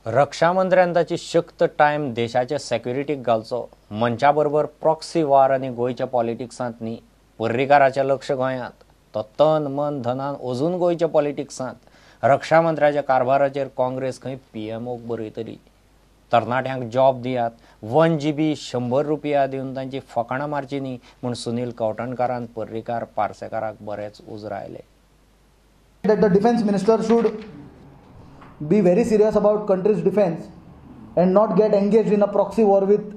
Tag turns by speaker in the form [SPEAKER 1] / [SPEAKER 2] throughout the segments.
[SPEAKER 1] रक्षा मंत्र्यान ताची शक्त टायम देशाचे सेक्युरिटीक घालचो मंचा बरोबर प्रॉक्सी वार आनी गोयच्या पॉलिटिक्सांत न्ही पर्रीकाराचें लक्ष गोंयांत तो तन मन धनान अजून गोयच्या पॉलिटिक्सांत रक्षा मंत्र्याच्या कारभाराचेर काँग्रेस खंय पीएमओक बरयतली तरणाट्यांक जॉब दियात 1 GB 100 रुपया दिवन तांची फकाणां मारची न्ही म्हूण सुनील कवठणकारान पर्रीकार पार्सेकाराक बरेच उजरायले.
[SPEAKER 2] That the defense minister should be very serious about country's defense and not get engaged in a proxy war with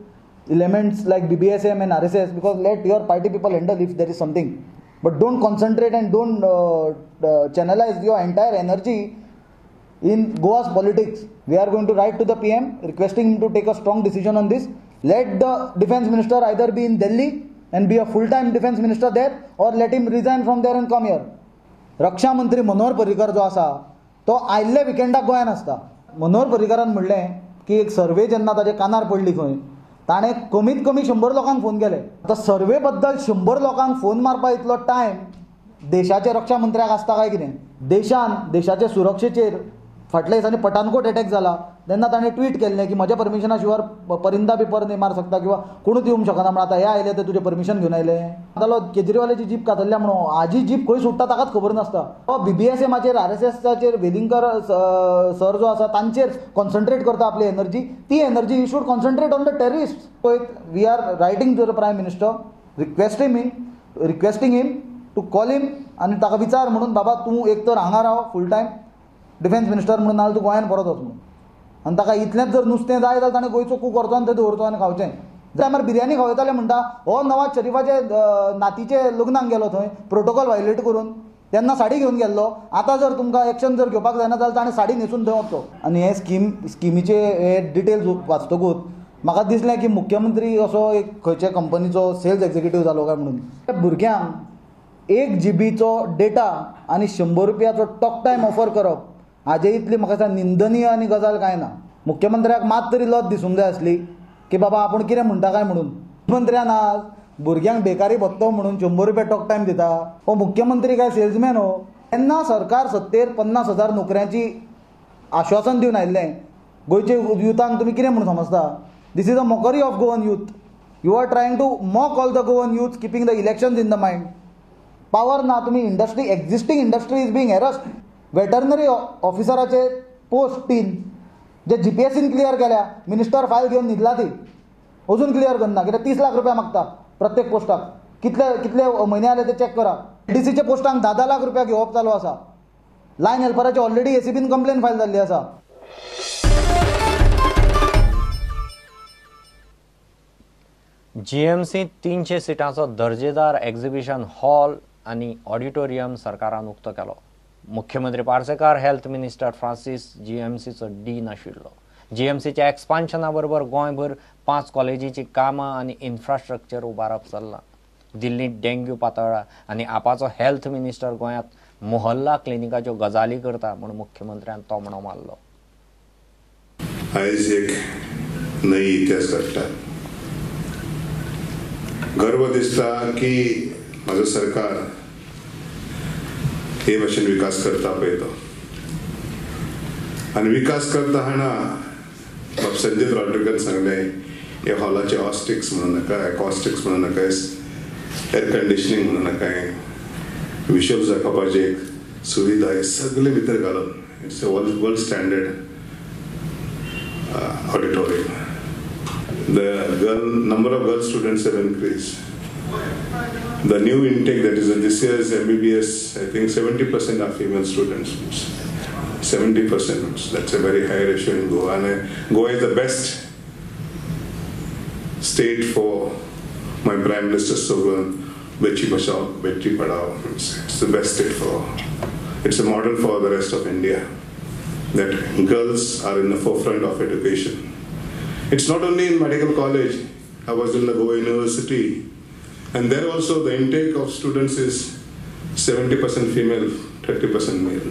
[SPEAKER 2] elements like BBSM and RSS, because let your party people handle if there is something, but don't concentrate and don't channelize your entire energy in Goa's politics. We are going to write to the PM requesting him to take a strong decision on this. Let the defense minister either be in Delhi and be a full-time defense minister there, or let him resign from there and come here. रक्षा मंत्री मनोहर पर्रीकर जो आसा तो आयल्ले विकेंडाक गोंयांत आसता. मनोहर पर्रीकरान म्हणलें की एक सर्वे जेन्ना ताजे कानार पडली खंय ताणें कमीत कमी 100 लोकांक फोन केले. आतां सर्वे बद्दल 100 लोकांक फोन मारपा इतलो टायम देशाच्या रक्षा मंत्र्याक आसता काय कितें? देशाचे सुरक्षेचेर फाटल्या दिसांनी पठाणकोट अटॅक जाला तेन्ना ताणें ट्वीट केल्लें की म्हज्या परमिशना शिवाय परिंदा पेपर न्ही मार शकता किंवा कोणूच येवंक शकना म्हणून आतां हे आयले ते तुजें परमिशन घेवन आयले. आतां केजरीवालाची जीप कातरल्या म्हणून हाजी जीप खंय सुट्टा ताकाच खबर नासता. तो BBSMाचेर RSSचेर वेलिंगकर सर जो आसा तांचेर कॉन्सन्ट्रेट करता आपली एनर्जी. ती एनर्जी ही should concentrate on the terrorist. We are writing to the prime minister requesting him to call him आनी ताका विचार म्हणून बाबा तूं एक तर हांगा राव फूल टायम डिफेन्स मिनिस्टर म्हणून नाजाल्यार तूं गोंयांत परत वच म्हणून. आनी ताका इतलेंच जर नुस्तें जाय जाल्यार ताणें गोंयचो कूक व्हरचो आनी तें दवरचो आनी खावचें. जाल्यार बिर्याणी खावयताले म्हणटा हो नवाज शरीफाचे नातीचे लग्नाक गेलो थंय प्रोटोकॉल वायलेट करून तेन्ना साडी घेवन गेल्लो. आतां जर तुमकां एक्शन जर घेवपाक जायना जाल्यार ताणें साडी न्हेसून थंय वचचो. आनी हे स्किमीचे हे डिटेल्स वाचतकूच म्हाका दिसलें की मुख्यमंत्री असो एक खंयच्या कंपनीचो सेल्स एक्झिक्युटीव जालो काय म्हणून. भुरग्यांक 1 GBचो डेटा आनी 100 रुपयाचो टॉक टायम ऑफर करप हाजे इतली म्हाका निंदनीय आनी गजाल कांय ना. मुख्यमंत्र्याक मात तरी लज दिसूंक जाय आसली की बाबा आपूण कितें म्हणटा काय म्हणून. मुख्यमंत्र्यान आज भुरग्यांक बेकारी भत्तो म्हणून 100 रुपया टॉक टायम दिता. हो मुख्यमंत्री काय सेल्समॅन हो? तेन्ना सरकार सत्तेर 50,000 नोकऱ्यांची आश्वासन दिवन आयिल्लें गोंयचे युथांक तुमी कितें म्हणून समजता? This is a mockery of Goan youth. You are trying to mock all the Goan youth keeping the elections in the mind. Power ना तुमी industry existing industry is being harassed. Veterinary ऑफिसराचे पोस्ट 3 जे GPSCन clear केल्या minister file घेवन न्हिदला ती अजून क्लियर करना कित्याक 30 लाख रुपया मागता प्रत्येक पोस्टाक. कितले म्हयने जाले ते चॅक करा. DCचे पोस्टांक 10 लाख रुपया घेवप चालू आसा. लायन हेल्पराची ऑलरेडी ACBन कंप्लेन फायल जाल्ली आसा.
[SPEAKER 1] GMC 300 सिटांचो दर्जेदार एक्झिबिशन हॉल आनी ऑडिटोरियम सरकारान उक्तो केलो. मुख्यमंत्री पार्सेकार हेल्थ मिनिस्टर फ्रांसीस GMCचो डीन आशिल्लो. GMCच्या एक्सपान्शना बरोबर गोंयभर 5 कॉलेजीची कामां आनी इन्फ्रास्ट्रक्चर उबारप चल्लां. दिल्लींत डेंग्यू पातळ्ळा आनी आपाचो हेल्थ मिनिस्टर गोंयांत मोहल्ला क्लिनिकाच्यो गजाली करता म्हूण मुख्यमंत्र्यान तोमणो मारलो.
[SPEAKER 3] आयज एक नई इतिहास घडटा. गर्व दिसता की म्हजो सरकार हे भाशेन विकास करता पळयतो. आनी विकास करता हाणा बाब संजय रॉड्रिगन सांगलें हे हॉलाचे ऑस्टिक्स म्हणू नाका, एकॉस्टिक्स म्हणू नाका, एअर कंडिशनिंग म्हणू नाका, विज्युअल्स दाखोवपाची एक सुविधा हे सगळे भितर घालून it's a world standard auditorium. The number of girl students have increased. The new intake, that is this year's MBBS, I think 70% are female students. 70%. That's a very high ratio in Goa. And Goa is the best state for my Prime Minister's slogan, Bechi Bachao, Bechi Padhao. It's the best state for. It's a model for the rest of India. That girls are in the forefront of education. It's not only in medical college. I was in the Goa University, and there also the intake of students is 70% female, 30% male.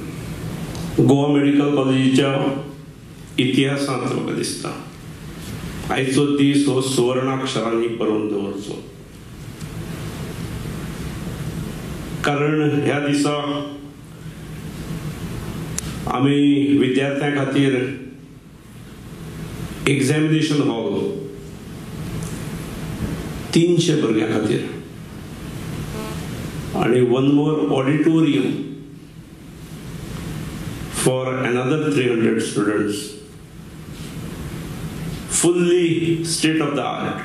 [SPEAKER 4] Goa medical कॉलेजीच्या इतिहासांत म्हाका दिसता आयचो दीस हो सुवर्णाक्षरांनी बरोवन दवरचो. कारण ह्या दिसा आमी विद्यार्थ्यां खातीर एग्जामिनेशन हॉल 300 भुरग्यां खातीर आणि 1 more auditorium for another 300 students. Fully state of the art.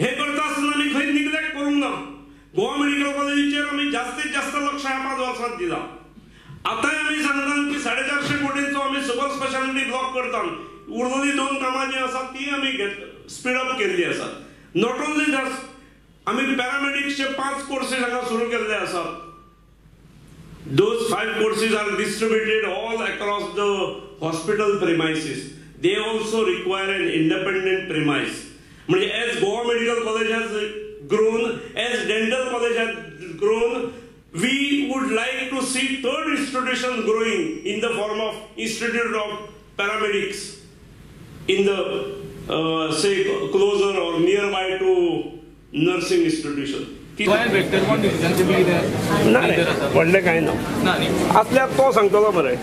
[SPEAKER 4] हे करता आसतना आमी खंय निग्लेक्ट करूंक ना. गोवा मेडिकल कॉलेजीचेर आमी जास्तीत जास्त लक्ष ह्या 5 वर्सांत दिला. आतांय आमी सांगतात की 450 कोटींचो आमी सुपर स्पेशालिटी ब्लॉक करतात. उरलेली 2 कामां जी आसात ती आमी स्पीड अप केल्ली आसात. नॉट ओन्ली दॅट, आमी पॅरामेडिक्सचे 5 कोर्सेस हांगा सुरू केल्ले आसात. Those 5 courses are distributed all across the hospital premises. They also require an independent premise. As Goa Medical College has grown, as Dental College has grown, we would like to see third institution growing in the form of Institute of Paramedics in the say closer or nearby to nursing institution. व्हडलें कांय ना असल्यार तो सांगतलो मरे.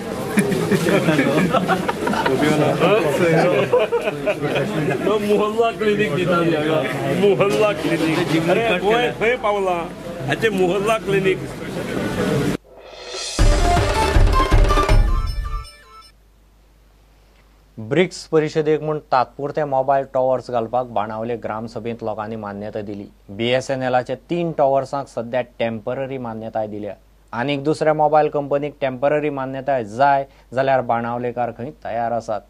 [SPEAKER 4] मोहल्ला clinic दिता मोहल्ला clinic Goa खंय पावला हाचे मोहल्ला क्लिनीक.
[SPEAKER 1] ब्रिक्स परिशदेक म्हूण तात्पुरते मोबायल टॉवर्स घालपाक बाणावले ग्रामसभेंत लोकांनी मान्यताय दिली. BSNLचे 3 टॉवर्सांक सध्या टेम्पररी मान्यताय दिल्या. आनीक दुसऱ्या मोबायल कंपनीक टेम्पररी मान्यताय जाय जाल्यार बाणावलेकार खंय तयार आसात.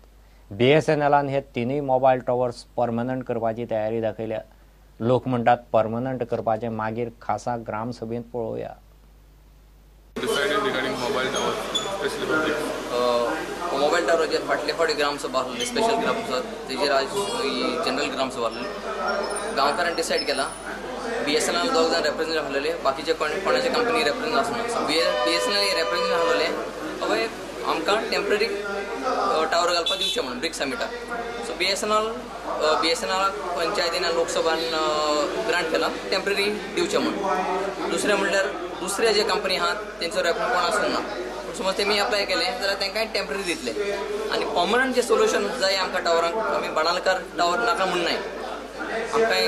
[SPEAKER 1] BSNLन हे 3 मोबायल टॉवर्स परमनंट करपाची तयारी दाखयल्या. लोक म्हणटात परमनंट करपाचे मागीर खासा ग्रामसभेंत पळोवया.
[SPEAKER 5] मोबाईल टावराचेर फाटले ग्रामसभा आसली, स्पेशल ग्रामसभा, तेजेर आज जनरल ग्रामसभा आसली. गांवकारांनी डिसायड केला BSNL 2 जाण रेप्रेझेंटेटिव्ह आसलेले, बाकीचे कोणाचे कंपनी रेप्रेझेंट आसना. BSNL रेप्रेझेंटेटिव्ह आसलेले हवे आमकां टेम्पररी टावर घालपाक दिवचे म्हणून ब्रिक्स समिटाक. सो BSNL पंचायतीन लोकसभान ग्रांट केला टेम्पररी दिवचे म्हणून. दुसरे म्हणल्यार दुसरे जे कंपनी आहात तेंचो रेप्रेझेंट कोण आसूंक ना. समज तेमी अप्लाय केले जाल्यार तांकां टेम्पररी दितले. आनी पर्मनंट जे सोल्युशन जाय आमकां टावरांक, आमी बाणालकार टावर नाका म्हूण नाय, आमकां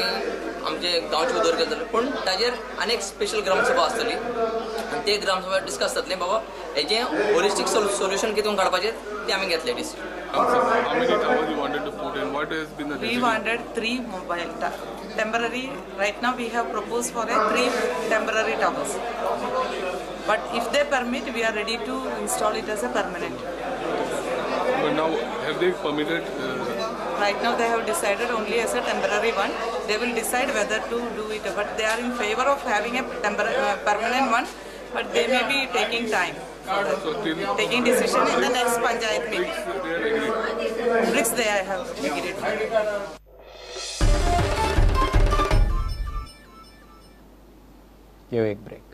[SPEAKER 5] आमचे गांवचे उदर करतले. पूण ताजेर आनीक स्पेशल ग्रामसभा आसतली आनी ते ग्रामसभा डिस्कस जातले बाबा हेजें होलिस्टीक सोल्युशन कितून काडपाचें तें आमी घेतले decision.
[SPEAKER 6] How many towers you wanted to put in? What has been the decision?
[SPEAKER 7] We wanted 3 mobile temporary. Right now we have proposed for 3 temporary towers. But if they permit, we are ready to install it as a permanent.
[SPEAKER 6] But now, have they permitted?
[SPEAKER 7] Right now they have decided only as a temporary one. They will decide whether to do it. But they are in favor of having a permanent one. But they may be taking time. Taking decision in the next panchayat meeting. Bricks they have agreed.
[SPEAKER 1] घेऊ एक break.